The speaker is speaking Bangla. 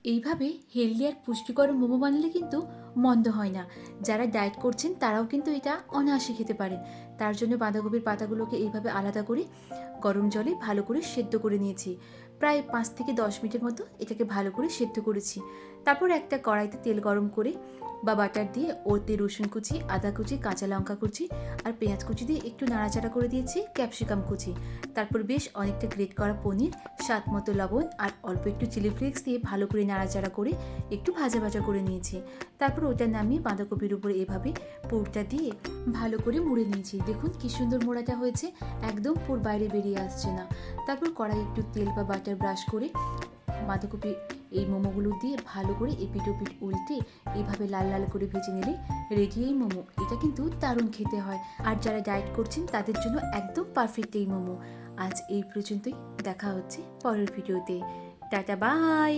এইভাবে হেলদি আর পুষ্টিকর মোমো বানালে কিন্তু মন্দ হয় না। যারা ডায়েট করছেন তারাও কিন্তু এটা অনায়াসে খেতে পারেন। তার জন্য বাঁধাকপির পাতাগুলোকে এইভাবে আলাদা করে গরম জলে ভালো করে সেদ্ধ করে নিয়েছি। প্রায় 5 থেকে 10 মিনিটের মতো এটাকে ভালো করে সেদ্ধ করেছি। তারপর একটা কড়াইতে তেল গরম করে বা বাটার দিয়ে ওতে রসুন কুচি, আদা কুচি, কাঁচা লঙ্কা কুচি আর পেঁয়াজ কুচি দিয়ে একটু নাড়াচাড়া করে দিয়েছি, ক্যাপসিকাম কুচি। তারপর বেশ অনেকটা গ্রেট করা পনির, স্বাদ মতো লবণ আর অল্প একটু চিলি ফ্লেক্স দিয়ে ভালো করে নাড়াচাড়া করে একটু ভাজা ভাজা করে নিয়েছি। তারপর ওটা নামিয়ে বাঁধাকপির উপরে এভাবে পুরটা দিয়ে ভালো করে মুড়ে নিয়েছি। দেখুন কি সুন্দর মোড়াটা হয়েছে, একদম পুর বাইরে বেরিয়ে আসছে না। তারপর কড়াই একটু তেল বা বাটার ব্রাশ করে বাঁধাকপি এই মোমোগুলো দিয়ে ভালো করে এপিট ওপিট উল্টে এইভাবে লাল লাল করে ভেজে নিলে রেডি এই মোমো। এটা কিন্তু দারুণ খেতে হয়, আর যারা ডায়েট করছেন তাদের জন্য একদম পারফেক্ট এই মোমো। আজ এই পর্যন্তই, দেখা হচ্ছে পরের ভিডিওতে। Tata, by.